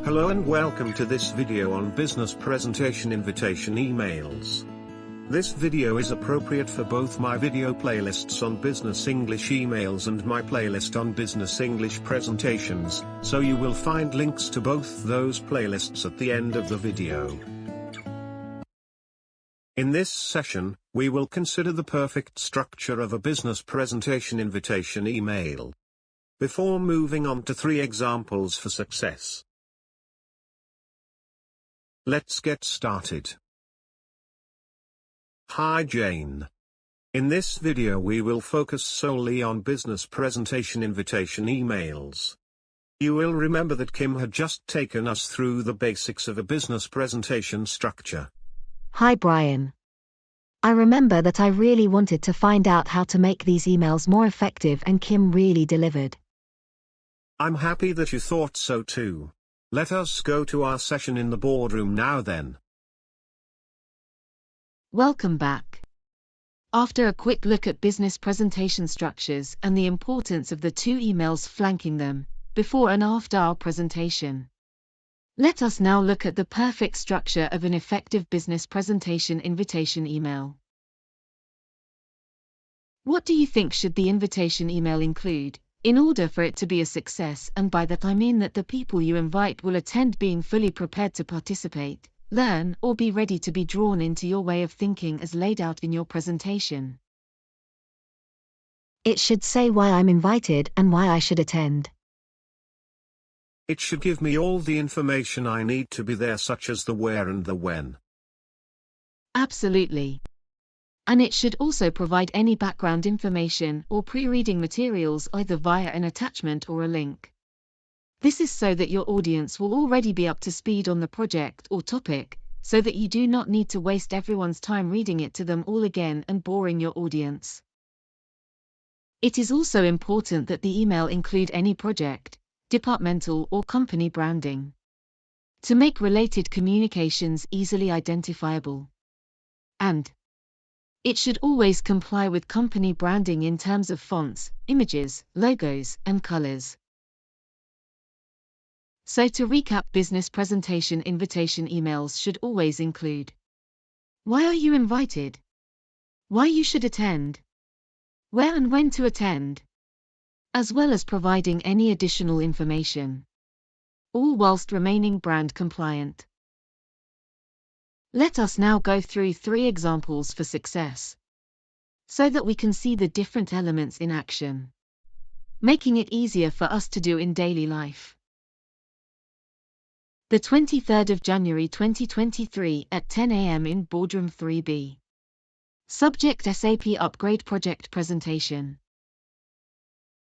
Hello and welcome to this video on business presentation invitation emails. This video is appropriate for both my video playlists on business English emails and my playlist on business English presentations, so you will find links to both those playlists at the end of the video. In this session, we will consider the perfect structure of a business presentation invitation email. Before moving on to 3 examples for success, let's get started. Hi Jane. In this video we will focus solely on business presentation invitation emails. You will remember that Kim had just taken us through the basics of a business presentation structure. Hi Brian. I remember that I really wanted to find out how to make these emails more effective, and Kim really delivered. I'm happy that you thought so too. Let us go to our session in the boardroom now then. Welcome back. After a quick look at business presentation structures and the importance of the 2 emails flanking them, before and after our presentation, let us now look at the perfect structure of an effective business presentation invitation email. What do you think should the invitation email include, in order for it to be a success? And by that I mean that the people you invite will attend being fully prepared to participate, learn, or be ready to be drawn into your way of thinking as laid out in your presentation. It should say why I'm invited and why I should attend. It should give me all the information I need to be there, such as the where and the when. Absolutely. And it should also provide any background information or pre-reading materials either via an attachment or a link. This is so that your audience will already be up to speed on the project or topic, so that you do not need to waste everyone's time reading it to them all again and boring your audience. It is also important that the email include any project, departmental or company branding, to make related communications easily identifiable. And it should always comply with company branding in terms of fonts, images, logos, and colors. So to recap, business presentation invitation emails should always include why are you invited, why you should attend, where and when to attend, as well as providing any additional information, all whilst remaining brand compliant. Let us now go through 3 examples for success, so that we can see the different elements in action, making it easier for us to do in daily life. The 23rd of January 2023 at 10 a.m. in Boardroom 3B. Subject: SAP Upgrade Project Presentation.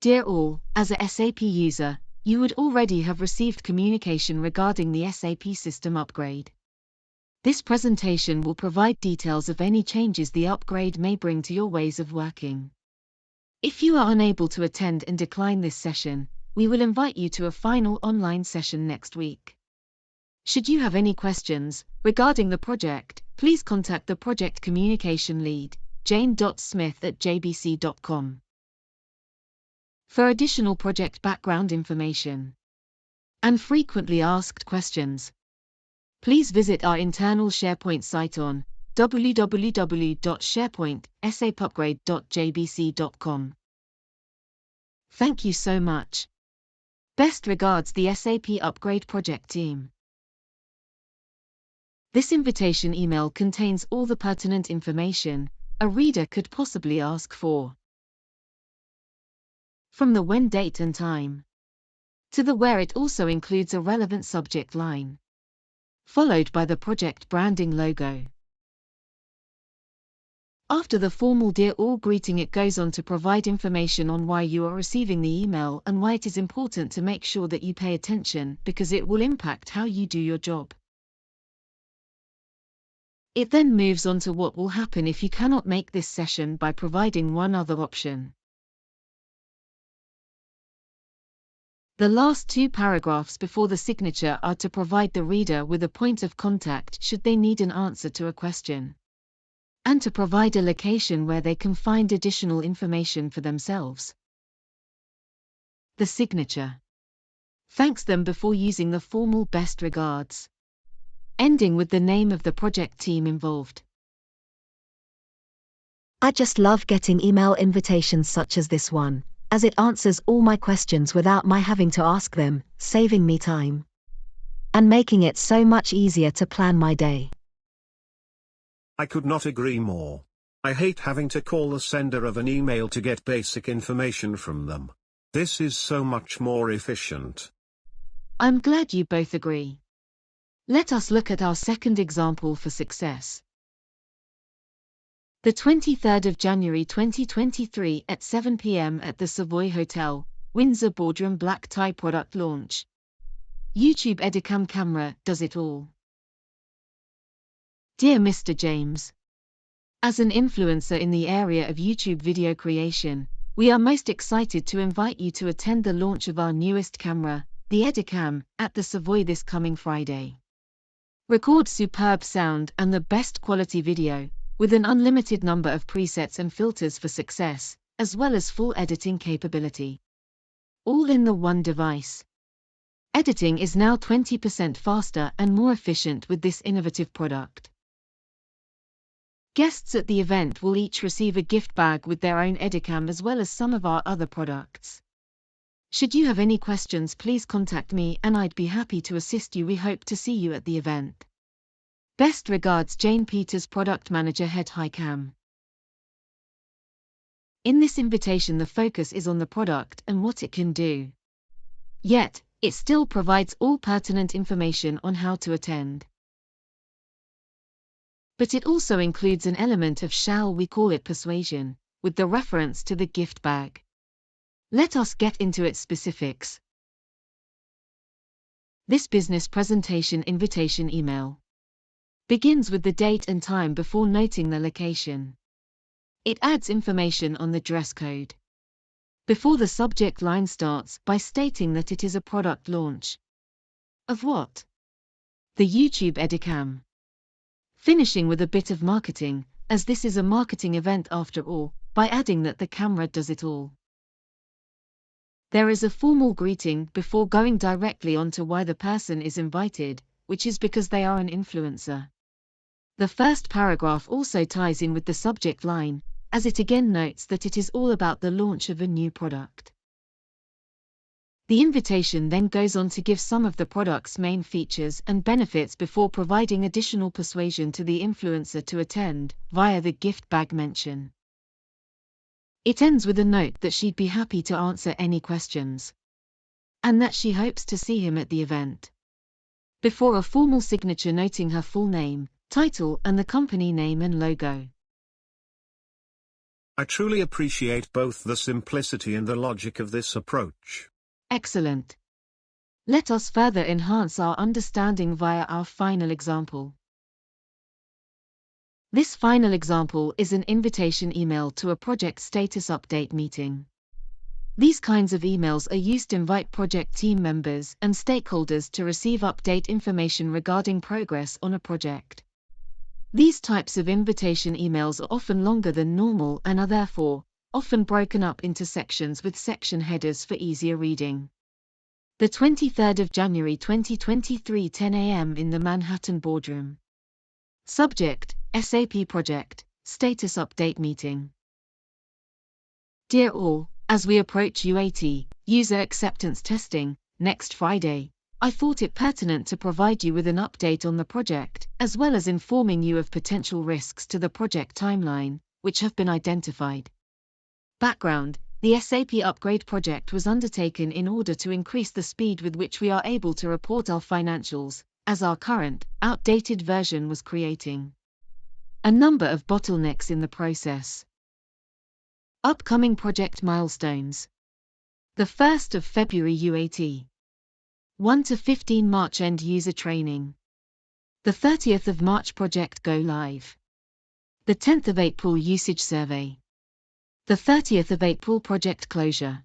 Dear all, as a SAP user, you would already have received communication regarding the SAP system upgrade. This presentation will provide details of any changes the upgrade may bring to your ways of working. If you are unable to attend and decline this session, we will invite you to a final online session next week. Should you have any questions regarding the project, please contact the project communication lead, jane.smith@jbc.com. For additional project background information and frequently asked questions, please visit our internal SharePoint site on www.sharepoint.sapupgrade.jbc.com. Thank you so much. Best regards, the SAP Upgrade Project Team. This invitation email contains all the pertinent information a reader could possibly ask for. From the when, date and time, to the where. It also includes a relevant subject line, followed by the project branding logo. After the formal Dear All greeting, it goes on to provide information on why you are receiving the email and why it is important to make sure that you pay attention, because it will impact how you do your job. It then moves on to what will happen if you cannot make this session by providing one other option. The last 2 paragraphs before the signature are to provide the reader with a point of contact should they need an answer to a question, and to provide a location where they can find additional information for themselves. The signature. Thanks them before using the formal best regards, ending with the name of the project team involved. I just love getting email invitations such as this one, as it answers all my questions without my having to ask them, saving me time and making it so much easier to plan my day. I could not agree more. I hate having to call the sender of an email to get basic information from them. This is so much more efficient. I'm glad you both agree. Let us look at our second example for success. The 23rd of January 2023 at 7 p.m. at the Savoy Hotel, Windsor Boardroom Black Tie Product Launch. YouTube Edicam Camera does it all. Dear Mr. James, as an influencer in the area of YouTube video creation, we are most excited to invite you to attend the launch of our newest camera, the Edicam, at the Savoy this coming Friday. Record superb sound and the best quality video, with an unlimited number of presets and filters for success, as well as full editing capability. All in the one device. Editing is now 20% faster and more efficient with this innovative product. Guests at the event will each receive a gift bag with their own Edicam as well as some of our other products. Should you have any questions, please contact me and I'd be happy to assist you. We hope to see you at the event. Best regards, Jane Peters, Product Manager, Head HiCam. In this invitation, the focus is on the product and what it can do. Yet, it still provides all pertinent information on how to attend. But it also includes an element of, shall we call it, persuasion, with the reference to the gift bag. Let us get into its specifics. This business presentation invitation email begins with the date and time before noting the location. It adds information on the dress code before the subject line starts by stating that it is a product launch. Of what? The YouTube Edicam. Finishing with a bit of marketing, as this is a marketing event after all, by adding that the camera does it all. There is a formal greeting before going directly on to why the person is invited, which is because they are an influencer. The first paragraph also ties in with the subject line, as it again notes that it is all about the launch of a new product. The invitation then goes on to give some of the product's main features and benefits before providing additional persuasion to the influencer to attend, via the gift bag mention. It ends with a note that she'd be happy to answer any questions, and that she hopes to see him at the event. Before a formal signature noting her full name, title and the company name and logo. I truly appreciate both the simplicity and the logic of this approach. Excellent. Let us further enhance our understanding via our final example. This final example is an invitation email to a project status update meeting. These kinds of emails are used to invite project team members and stakeholders to receive update information regarding progress on a project. These types of invitation emails are often longer than normal and are therefore often broken up into sections with section headers for easier reading. The 23rd of January 2023, 10 a.m. in the Manhattan Boardroom. Subject: SAP Project Status Update Meeting. Dear all, as we approach UAT, User Acceptance Testing, next Friday, I thought it pertinent to provide you with an update on the project, as well as informing you of potential risks to the project timeline, which have been identified. Background: the SAP upgrade project was undertaken in order to increase the speed with which we are able to report our financials, as our current, outdated version was creating a number of bottlenecks in the process. Upcoming project milestones. The 1st of February UAT. 1 to 15 March end user training. The 30th of March project go live. The 10th of April usage survey. The 30th of April project closure.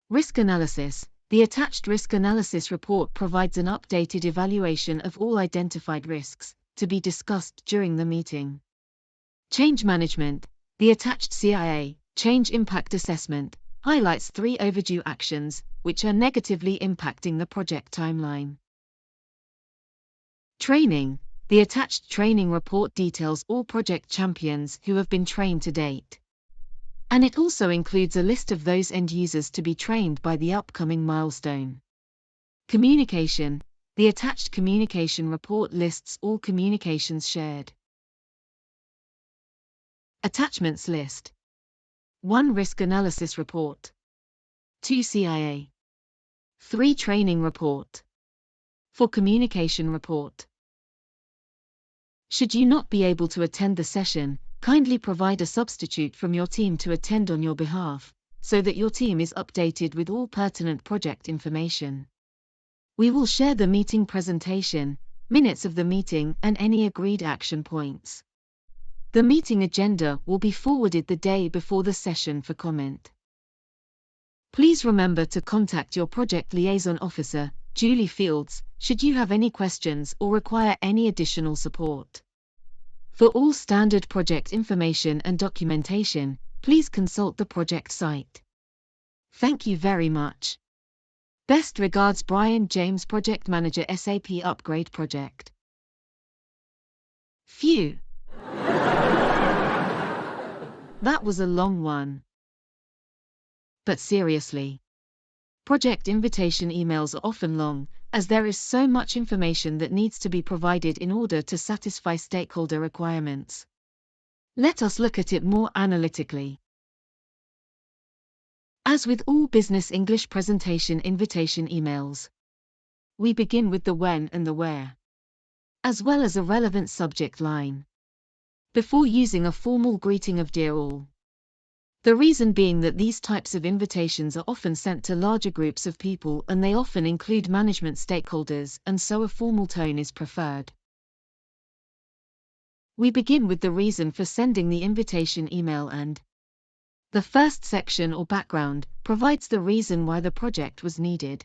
Risk analysis. The attached risk analysis report provides an updated evaluation of all identified risks to be discussed during the meeting. Change management. The attached CIA, Change Impact Assessment, highlights 3 overdue actions, which are negatively impacting the project timeline. Training. The attached training report details all project champions who have been trained to date. And it also includes a list of those end users to be trained by the upcoming milestone. Communication. The attached communication report lists all communications shared. Attachments list. 1 risk analysis report. 2 CIA. 3 training report. 4 communication report. Should you not be able to attend the session, kindly provide a substitute from your team to attend on your behalf, so that your team is updated with all pertinent project information. We will share the meeting presentation, minutes of the meeting and any agreed action points. The meeting agenda will be forwarded the day before the session for comment. Please remember to contact your project liaison officer, Julie Fields, should you have any questions or require any additional support. For all standard project information and documentation, please consult the project site. Thank you very much. Best regards, Brian James, Project Manager, SAP Upgrade Project. Phew. That was a long one. But seriously. Project invitation emails are often long, as there is so much information that needs to be provided in order to satisfy stakeholder requirements. Let us look at it more analytically. As with all business English presentation invitation emails, we begin with the when and the where, as well as a relevant subject line, before using a formal greeting of Dear All. The reason being that these types of invitations are often sent to larger groups of people and they often include management stakeholders, and so a formal tone is preferred. We begin with the reason for sending the invitation email, and the first section or background provides the reason why the project was needed.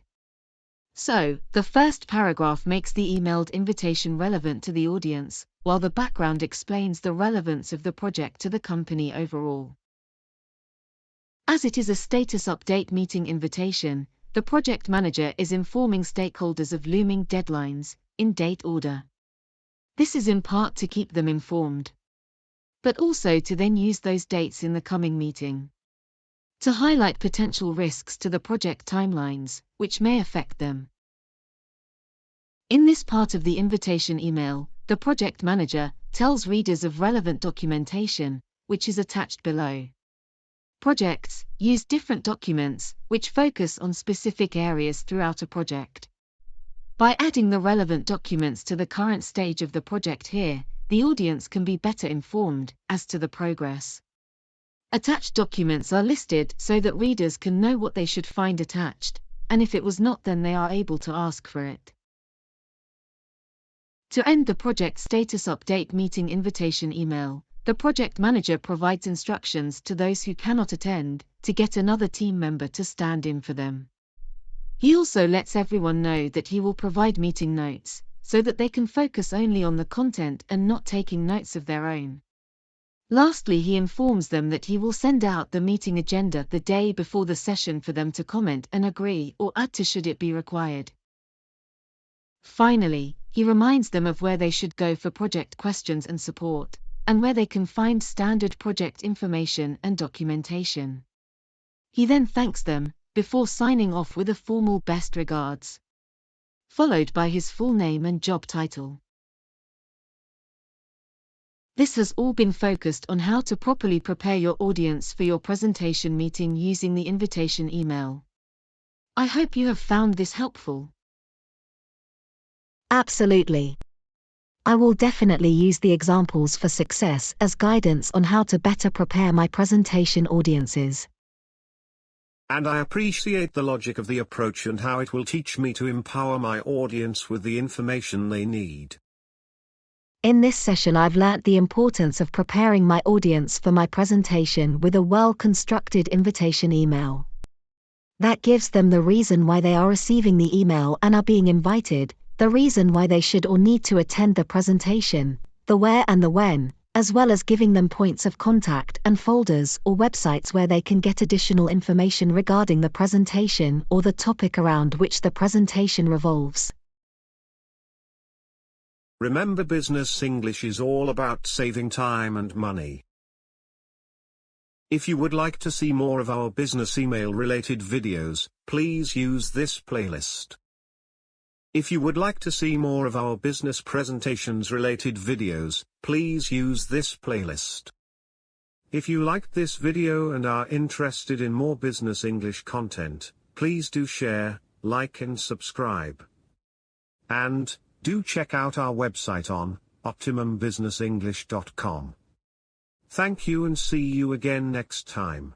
So, the first paragraph makes the emailed invitation relevant to the audience, while the background explains the relevance of the project to the company overall. As it is a status update meeting invitation, the project manager is informing stakeholders of looming deadlines, in date order. This is in part to keep them informed, but also to then use those dates in the coming meeting. To highlight potential risks to the project timelines, which may affect them. In this part of the invitation email, the project manager tells readers of relevant documentation, which is attached below. Projects use different documents, which focus on specific areas throughout a project. By adding the relevant documents to the current stage of the project here, the audience can be better informed as to the progress. Attached documents are listed so that readers can know what they should find attached, and if it was not, then they are able to ask for it. To end the project status update meeting invitation email, the project manager provides instructions to those who cannot attend to get another team member to stand in for them. He also lets everyone know that he will provide meeting notes, so that they can focus only on the content and not taking notes of their own. Lastly, he informs them that he will send out the meeting agenda the day before the session for them to comment and agree or add to should it be required. Finally, he reminds them of where they should go for project questions and support, and where they can find standard project information and documentation. He then thanks them, before signing off with a formal best regards, followed by his full name and job title. This has all been focused on how to properly prepare your audience for your presentation meeting using the invitation email. I hope you have found this helpful. Absolutely. I will definitely use the examples for success as guidance on how to better prepare my presentation audiences. And I appreciate the logic of the approach and how it will teach me to empower my audience with the information they need. In this session, I've learnt the importance of preparing my audience for my presentation with a well-constructed invitation email. That gives them the reason why they are receiving the email and are being invited, the reason why they should or need to attend the presentation, the where and the when, as well as giving them points of contact and folders or websites where they can get additional information regarding the presentation or the topic around which the presentation revolves. Remember, Business English is all about saving time and money. If you would like to see more of our business email related videos, please use this playlist. If you would like to see more of our business presentations related videos, please use this playlist. If you liked this video and are interested in more business English content, please do share, like and subscribe. And, do check out our website on OptimumBusinessEnglish.com. Thank you and see you again next time.